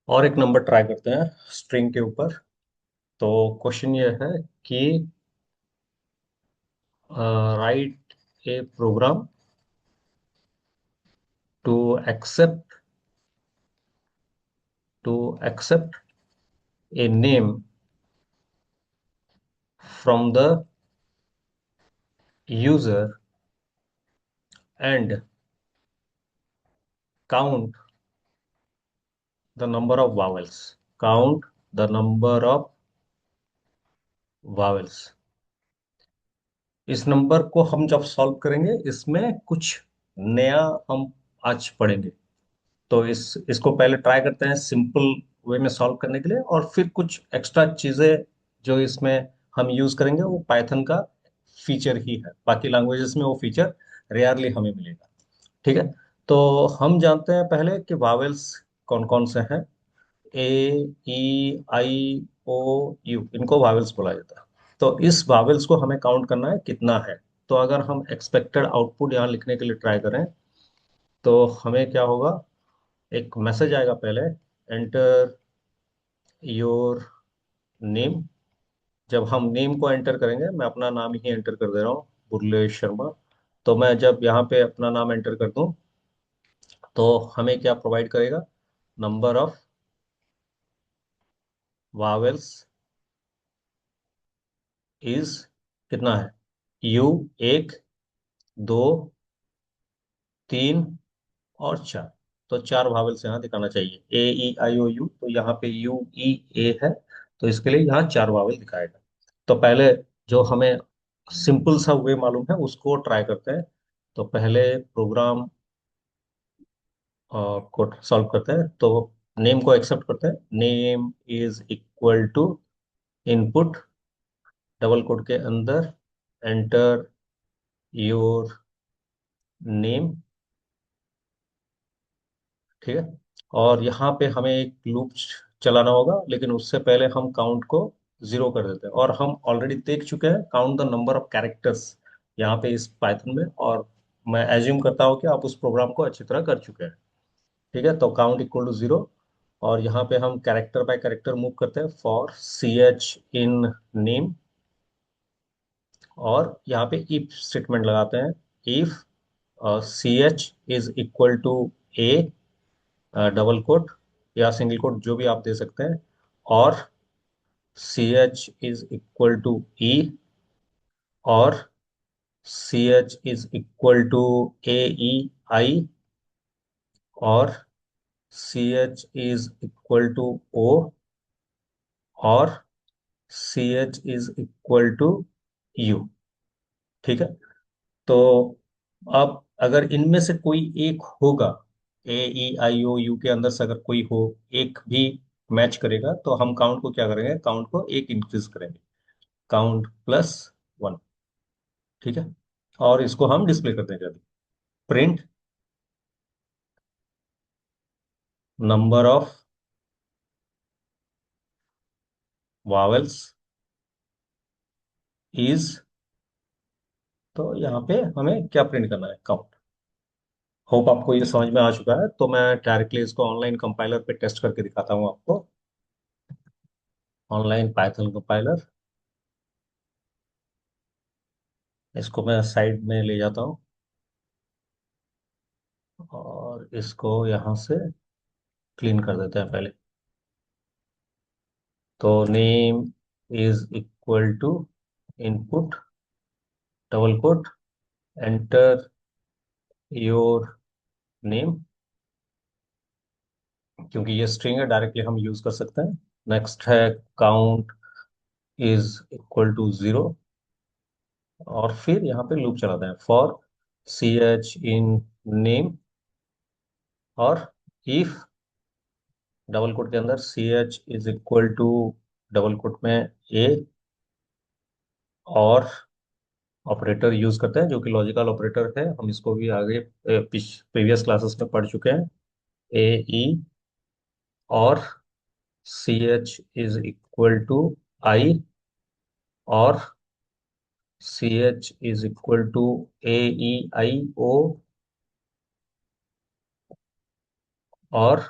और एक number try करते हैं स्ट्रिंग के ऊपर। तो क्वेश्चन ये है कि write a program to accept to accept a name from the user and count the number of vowels. Count the number of vowels. इस नंबर को हम जब सॉल्व करेंगे इसमें कुछ नया हम आज पढ़ेंगे। तो इसको पहले ट्राई करते हैं सिंपल वे में सॉल्व करने के लिए, और फिर कुछ एक्स्ट्रा चीजें जो इसमें हम यूज करेंगे वो पाइथन का फीचर ही है। बाकी लैंग्वेजेस में वो फीचर रेयरली हमें मिलेगा। ठीक है। तो हम जानते हैं पहले कि वावेल्स कौन कौन से हैं। A, E, I, O, you, इनको वावेल्स बोला जाता है। तो इस वावेल्स को हमें काउंट करना है कितना है। तो अगर हम एक्सपेक्टेड आउटपुट यहाँ लिखने के लिए ट्राई करें तो हमें क्या होगा। एक मैसेज आएगा पहले, एंटर योर नेम। जब हम नेम को एंटर करेंगे, मैं अपना नाम ही एंटर कर दे रहा हूँ, बुर्लेश शर्मा। तो मैं जब यहाँ पे अपना नाम एंटर कर दूं तो हमें क्या प्रोवाइड करेगा। नंबर ऑफ वावेल्स इज कितना है। यू, एक, दो, तीन और चार। तो चार वावेल्स यहाँ दिखाना चाहिए, ए, ई, आई, ओ, यू। तो यहाँ पे यू, ई, ए है, तो इसके लिए यहाँ चार वावेल दिखाएगा। तो पहले जो हमें सिंपल सा वे मालूम है उसको ट्राई करते हैं। तो पहले प्रोग्राम को सॉल्व करते हैं। तो नेम को एक्सेप्ट करते हैं। Name is equal to input, double quote के अंदर, एंटर योर नेम। ठीक है। और यहाँ पे हमें एक लूप चलाना होगा, लेकिन उससे पहले हम काउंट को जीरो कर देते हैं। और हम ऑलरेडी देख चुके हैं count the number of characters यहाँ पे इस पाइथन में। और मैं एज्यूम करता हूँ कि आप उस प्रोग्राम को अच्छी तरह कर चुके हैं। ठीक है। तो काउंट इक्वल टू जीरो। और यहाँ पे हम कैरेक्टर बाय कैरेक्टर मूव करते हैं, for C H in name. और यहाँ पे इफ स्टेटमेंट लगाते हैं। If C H is equal to A, double quote या सिंगल कोट जो भी आप दे सकते हैं, और C H is equal to E, और C H is equal to A, E, I, और C H is equal to O, और C H is equal to U. ठीक है। तो अब अगर इनमें से कोई एक होगा, ए, ई, आई, ओ, यू के अंदर से अगर कोई हो, एक भी मैच करेगा, तो हम काउंट को क्या करेंगे, काउंट को एक इंक्रीज करेंगे। Count plus one. ठीक है। और इसको हम डिस्प्ले कर देंगे अभी। Print number of vowels is. तो यहाँ पे हमें क्या प्रिंट करना है, काउंट। होप आपको ये समझ में आ चुका है। तो मैं डायरेक्टली इसको ऑनलाइन कंपाइलर पे टेस्ट करके दिखाता हूँ आपको। ऑनलाइन पाइथन कंपाइलर, इसको मैं साइड में ले जाता हूँ और इसको यहाँ से क्लीन कर देते हैं पहले। तो name is equal to input, double quote, enter your name. क्योंकि ये स्ट्रिंग है, डायरेक्टली हम यूज कर सकते हैं। नेक्स्ट है count is equal to zero. और फिर यहाँ पे लूप चलाते हैं, for C H in name, और इफ, डबल कोट के अंदर, C H is equal to, double quote में, ए, और ऑपरेटर यूज करते हैं जो कि लॉजिकल ऑपरेटर है। हम इसको भी आगे प्रीवियस क्लासेस में पढ़ चुके हैं। ए, ई, और C H is equal to I, और C H is equal to A, E, I, O, और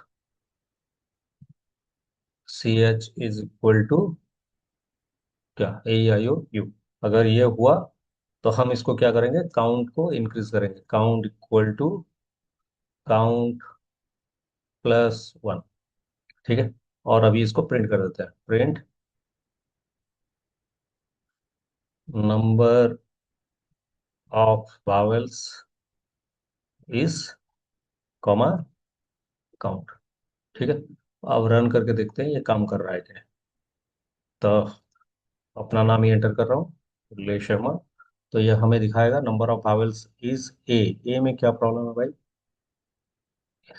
CH = क्या, AEIOU। अगर ये हुआ तो हम इसको क्या करेंगे, काउंट को इंक्रीज करेंगे, काउंट +1। ठीक है। और अभी इसको प्रिंट कर देते हैं, print number of vowels is comma count. ठीक है। अब रन करके देखते हैं ये काम कर रहा है क्या। तो अपना नाम ही एंटर कर रहा हूँ, ले शर्मा। तो ये हमें दिखाएगा number of vowels is a में क्या प्रॉब्लम है भाई।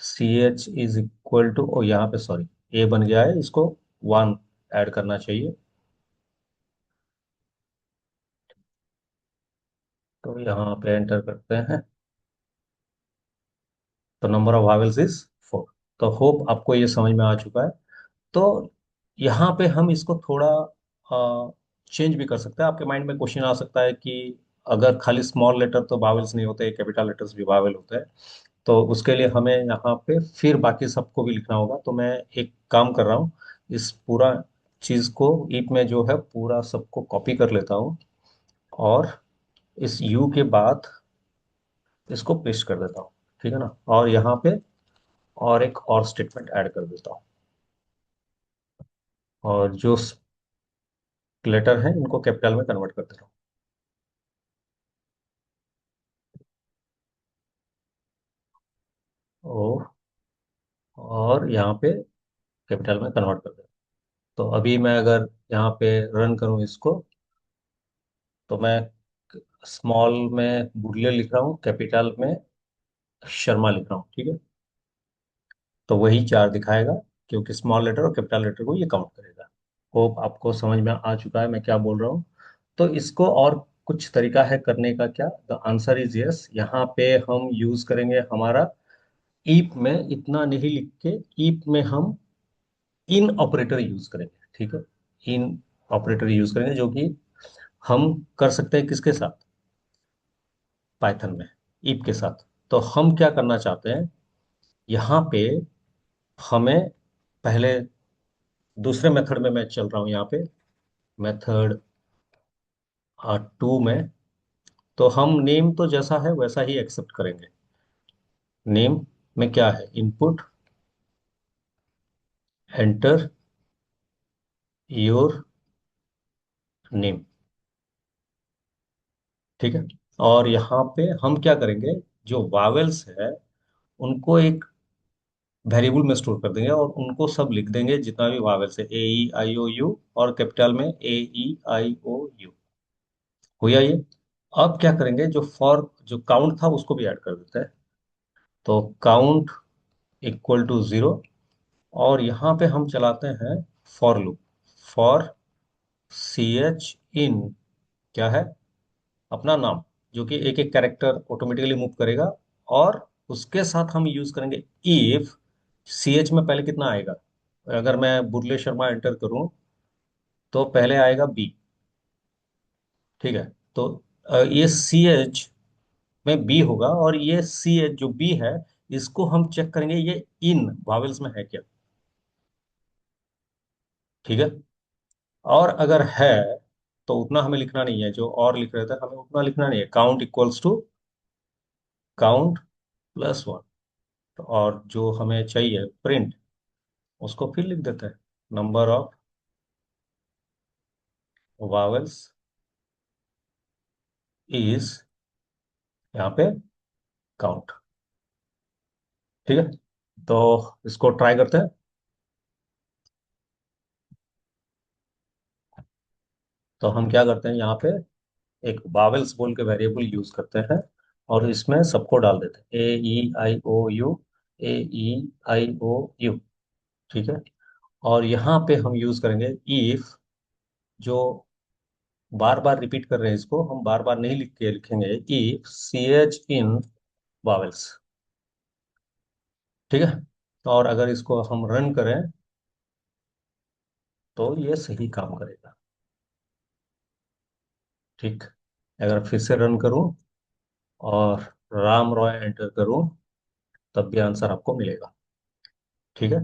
CH ओ यहाँ पे सॉरी, ए बन गया है, इसको 1 ऐड करना चाहिए। तो यहाँ पे एंटर करते हैं, तो नंबर ऑफ वावेल्स इज 4। तो होप आपको ये समझ में आ चुका है। तो यहाँ पे हम इसको थोड़ा चेंज भी कर सकते हैं। आपके माइंड में क्वेश्चन आ सकता है कि अगर खाली स्मॉल लेटर तो वावेल्स नहीं होते, कैपिटल लेटर्स भी वावेल होते हैं, तो उसके लिए हमें यहाँ पे फिर बाकी सबको भी लिखना होगा। तो मैं एक काम कर रहा हूँ, इस पूरा चीज को ईप में जो है पूरा सबको कॉपी कर लेता हूँ, और इस यू के बाद इसको पेस्ट कर देता हूँ। ठीक है ना। और यहाँ पे और एक और स्टेटमेंट ऐड कर देता हूँ, और जो लेटर है इनको कैपिटल में कन्वर्ट कर देता हूँ, और यहाँ पे कैपिटल में कन्वर्ट कर देता हूँ। तो अभी मैं अगर यहाँ पे रन करूँ इसको, तो मैं स्मॉल में बुल्ले लिख रहा हूँ, कैपिटल में शर्मा लिख रहा हूँ। ठीक है। तो वही 4 दिखाएगा, क्योंकि स्मॉल लेटर और कैपिटल लेटर को ये काउंट करेगा। होप आपको समझ में आ चुका है मैं क्या बोल रहा हूँ। तो इसको और कुछ तरीका है करने का क्या, द आंसर इज यस। यहाँ पे हम यूज करेंगे हमारा ईप में इतना नहीं लिख के, ईप में हम इन ऑपरेटर यूज करेंगे। ठीक है। इन ऑपरेटर यूज करेंगे, जो कि हम कर सकते हैं किसके साथ, पाइथन में, ईप के साथ। तो हम क्या करना चाहते हैं, यहाँ पे हमें पहले दूसरे मेथड में मैं चल रहा हूँ, यहाँ पे मेथड 2 में। तो हम नेम तो जैसा है वैसा ही एक्सेप्ट करेंगे। नेम में क्या है, इनपुट एंटर योर नेम। ठीक है। और यहाँ पे हम क्या करेंगे, जो वावेल्स है उनको एक वेरिएबल में स्टोर कर देंगे, और उनको सब लिख देंगे जितना भी वावेल्स है, AEIOU, और कैपिटल में AEIOU। हो गया ये। अब क्या करेंगे, जो फॉर जो काउंट था उसको भी ऐड कर देते हैं। तो काउंट =0, और यहाँ पे हम चलाते हैं फॉर लूप। फॉर CH इन क्या है, अपना नाम, जो कि एक एक कैरेक्टर ऑटोमेटिकली मूव करेगा। और उसके साथ हम यूज करेंगे इफ CH में पहले कितना आएगा। अगर मैं बुर्ले शर्मा एंटर करूं, तो पहले आएगा बी। ठीक है। तो ये CH में बी होगा, और ये CH जो बी है, इसको हम चेक करेंगे ये इन वावेल्स में है क्या। ठीक है। और अगर है तो उतना हमें लिखना नहीं है, जो और लिख रहे थे हमें उतना लिखना नहीं है। काउंट +1। और जो हमें चाहिए प्रिंट, उसको फिर लिख देते हैं, नंबर ऑफ वावेल्स इज, यहाँ पे काउंट। ठीक है। तो इसको ट्राई करते हैं। तो हम क्या करते हैं, यहाँ पे एक वावेल्स बोल के वेरिएबल यूज करते हैं, और इसमें सबको डाल देते हैं, AEIOU। ठीक है। और यहाँ पे हम यूज करेंगे इफ, जो बार बार रिपीट कर रहे हैं, इसको हम बार बार नहीं लिख के लिखेंगे, इफ CH इन वावेल्स। ठीक है। और अगर इसको हम रन करें, तो ये सही काम करेगा। ठीक। अगर फिर से रन करूं और राम रॉय एंटर करूं, तब भी आंसर आपको मिलेगा। ठीक है।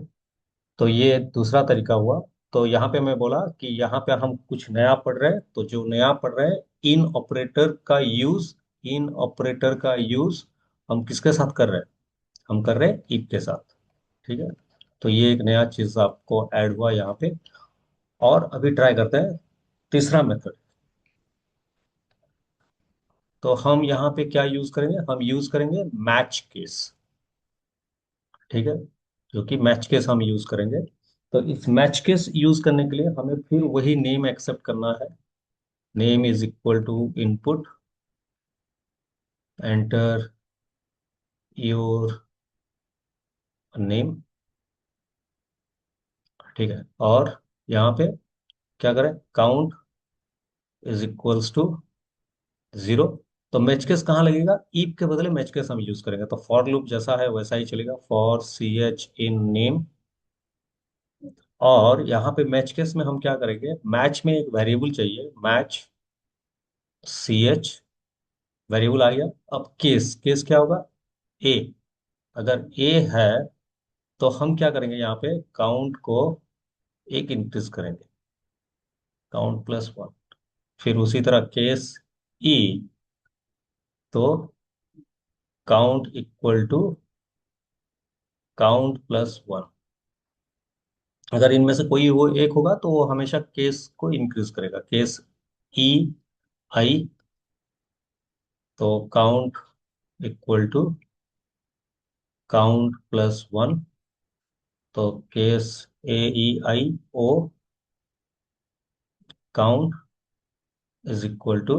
तो ये दूसरा तरीका हुआ। तो यहाँ पे मैं बोला कि यहाँ पे हम कुछ नया पढ़ रहे हैं, तो जो नया पढ़ रहे हैं, इन ऑपरेटर का यूज हम किसके साथ कर रहे हैं? हम कर रहे हैं इफ के साथ। ठीक है, तो ये एक नया चीज आपको ऐड हुआ यहाँ पे। और अभी ट्राई करते हैं तीसरा मेथड। तो हम यहाँ पे क्या यूज करेंगे? हम यूज करेंगे मैच केस। ठीक है, जो कि मैच केस हम यूज करेंगे। तो इस मैच केस यूज करने के लिए हमें फिर वही नेम एक्सेप्ट करना है। Name is equal to input, enter your name. ठीक है, और यहाँ पे क्या करें? Count is equals to 0। तो मैच केस कहाँ लगेगा? ईफ के बदले मैच केस हम यूज करेंगे, तो फॉर लूप जैसा है वैसा ही चलेगा, for C H in name. और यहाँ पे मैच केस में हम क्या करेंगे? मैच में एक वेरिएबल चाहिए, मैच सी एच, वेरिएबल आ गया। अब केस, केस क्या होगा? ए। अगर ए है तो हम क्या करेंगे? यहाँ पे काउंट को एक इंक्रीज करेंगे, काउंट प्लस 1। फिर उसी तरह केस ई, तो count equal to count plus 1। अगर इनमें से कोई वो एक होगा तो वो हमेशा केस को इंक्रीज करेगा, केस ई आई, तो count equal to count plus 1। तो case A E I O, count is equal to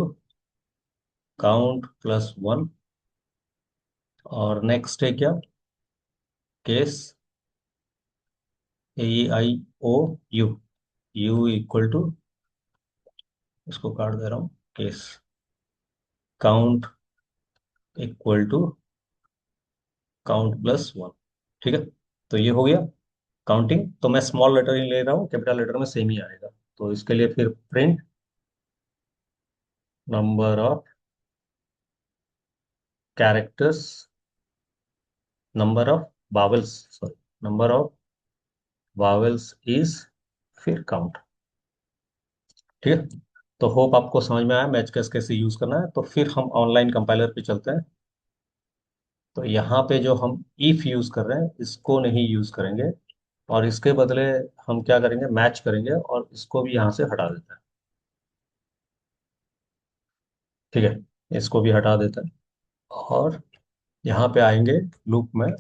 count plus 1। और नेक्स्ट है क्या? Case A I O U, U equal to, इसको काट दे रहा हूँ, case count equal to count plus 1। ठीक है, तो ये हो गया काउंटिंग। तो मैं स्मॉल लेटर ही ले रहा हूँ, कैपिटल लेटर में सेम ही आएगा। तो इसके लिए फिर print number of characters, number of vowels, sorry, number of vowels is, फिर काउंट। ठीक है, तो होप आपको समझ में आया मैच केस कैसे यूज करना है। तो फिर हम ऑनलाइन कंपाइलर पे चलते हैं। तो यहाँ पे जो हम इफ यूज कर रहे हैं इसको नहीं यूज करेंगे, और इसके बदले हम क्या करेंगे? मैच करेंगे, और इसको भी यहाँ से हटा देते हैं। ठीक है, इसको भी हटा देते हैं, और यहाँ पे आएंगे लूप में,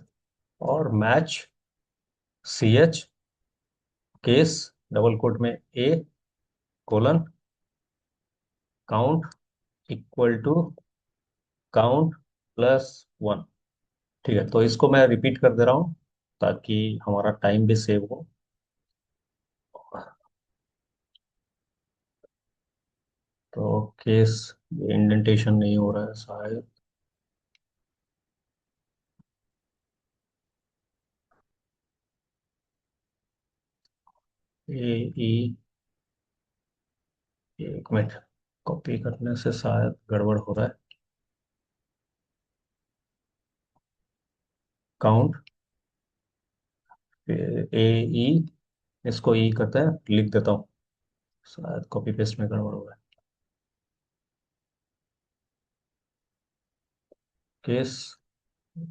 और match C H, case double quote में A colon, count equal to count plus 1। ठीक है, तो इसको मैं रिपीट कर दे रहा हूँ ताकि हमारा टाइम भी सेव हो। तो केस, इंडेंटेशन नहीं हो रहा है शायद। ए ई, एक मिनट, कॉपी करने से शायद गड़बड़ हो रहा है। काउंट, ए ई, इसको ई करते हैं, लिख देता हूँ, शायद कॉपी पेस्ट में गड़बड़ हो रहा है। केस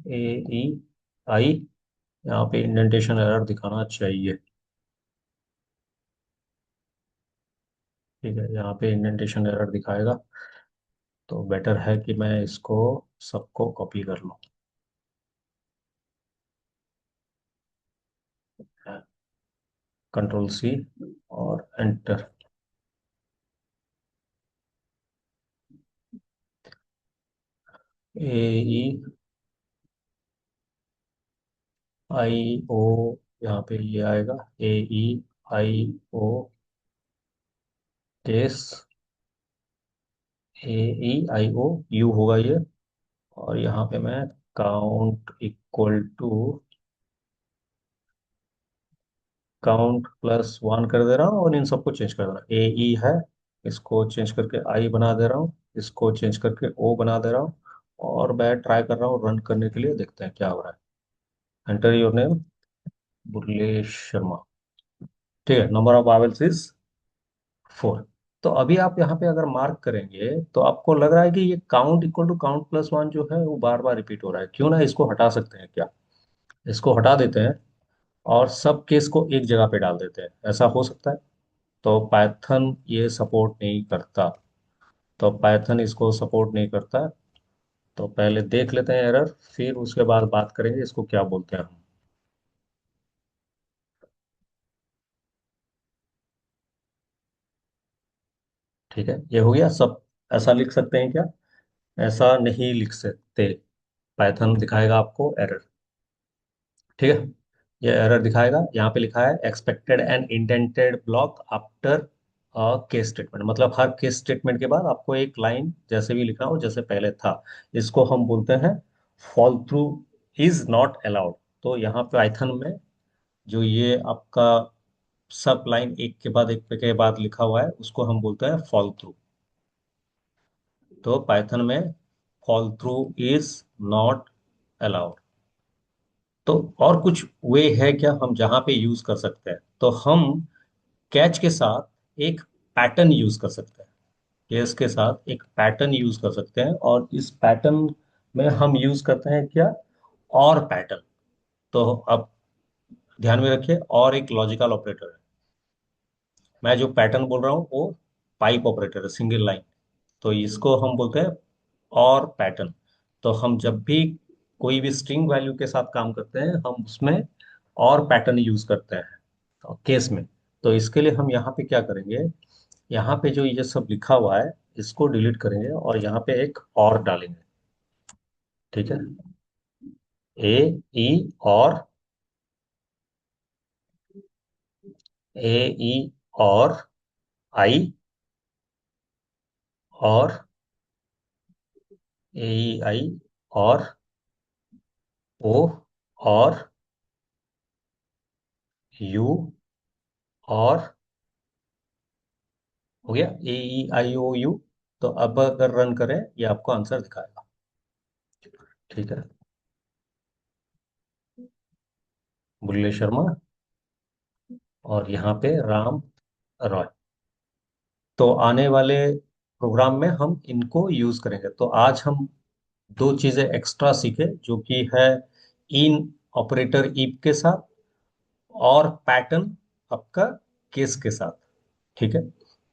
ए ई आई, यहाँ पे इंडेंटेशन एरर दिखाना चाहिए। ठीक है, यहाँ पे इंडेंटेशन एरर दिखाएगा, तो बेटर है कि मैं इसको सबको कॉपी कर लूँ। कंट्रोल सी और एंटर। ए ई आई ओ, यहाँ पे ये आएगा, ए E I O, case A E I O you होगा ये। और यहाँ पे मैं count equal to count plus 1 कर दे रहा हूँ, और इन सबको चेंज कर दे रहा हूँ। ए ई है, इसको चेंज करके आई बना दे रहा हूँ, इसको चेंज करके ओ बना दे रहा हूँ। और मैं ट्राई कर रहा हूँ रन करने के लिए, देखते हैं क्या हो रहा है। Enter your name, Bullesh Sharma. ठीक है, नंबर ऑफ वावेल्स इज 4। तो अभी आप यहाँ पे अगर मार्क करेंगे तो आपको लग रहा है कि ये count equal to count plus one जो है वो बार बार रिपीट हो रहा है। क्यों ना इसको हटा सकते हैं क्या? इसको हटा देते हैं और सब केस को एक जगह पे डाल देते हैं, ऐसा हो सकता है? तो पाइथन ये सपोर्ट नहीं करता। तो पाइथन इसको सपोर्ट नहीं करता। तो पहले देख लेते हैं एरर, फिर उसके बाद बात करेंगे इसको क्या बोलते हैं हम। ठीक है, ये हो गया सब। ऐसा लिख सकते हैं क्या? ऐसा नहीं लिख सकते। पाइथन दिखाएगा आपको एरर। ठीक है, ये एरर दिखाएगा। यहाँ पे लिखा है expected and indented block after case statement, मतलब हर केस स्टेटमेंट के बाद आपको एक लाइन जैसे भी लिखना हो जैसे पहले था। इसको हम बोलते हैं fall through is not allowed. तो यहाँ पे पाइथन में जो ये आपका सब लाइन एक के बाद एक के बाद लिखा हुआ है उसको हम बोलते हैं फॉल थ्रू। तो पाइथन में fall through is not allowed. तो और कुछ वे है क्या हम जहां पे यूज कर सकते हैं? तो हम कैच के साथ एक पैटर्न यूज कर सकते हैं। केस के साथ एक पैटर्न यूज कर सकते हैं, और इस पैटर्न में हम यूज करते हैं क्या? और पैटर्न। तो अब ध्यान में रखिए, और एक लॉजिकल ऑपरेटर है। मैं जो पैटर्न बोल रहा हूँ वो पाइप ऑपरेटर है, सिंगल लाइन। तो इसको हम बोलते हैं और पैटर्न। तो हम जब भी कोई भी स्ट्रिंग वैल्यू के साथ काम करते हैं हम उसमें और पैटर्न यूज करते हैं तो केस में। तो इसके लिए हम यहाँ पे क्या करेंगे? यहाँ पे जो ये सब लिखा हुआ है इसको डिलीट करेंगे और यहाँ पे एक और डालेंगे। ठीक है, ए, ई, और ए, ई, और आई, और ए, ई, आई, और ओ, और यू, और हो गया ए, ई, आई, ओ, यू। तो अब अगर रन करें ये आपको आंसर दिखाएगा। ठीक है, बुल्ले शर्मा और यहाँ पे राम रॉय। तो आने वाले प्रोग्राम में हम इनको यूज करेंगे। तो आज हम दो चीजें एक्स्ट्रा सीखे जो कि है इन ऑपरेटर इफ के साथ, और पैटर्न आपका केस के साथ। ठीक है,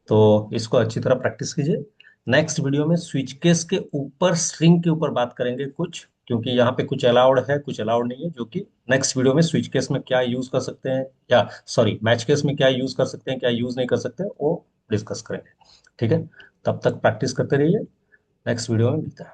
तो इसको अच्छी तरह प्रैक्टिस कीजिए। नेक्स्ट वीडियो में स्विच केस के ऊपर स्ट्रिंग के ऊपर बात करेंगे कुछ, क्योंकि यहाँ पे कुछ अलाउड है कुछ अलाउड नहीं है, जो कि नेक्स्ट वीडियो में स्विच केस में क्या यूज कर सकते हैं, या सॉरी मैच केस में क्या यूज कर सकते हैं क्या यूज नहीं कर सकते वो डिस्कस करेंगे। ठीक है, तब तक प्रैक्टिस करते रहिए। नेक्स्ट वीडियो में मिलते हैं।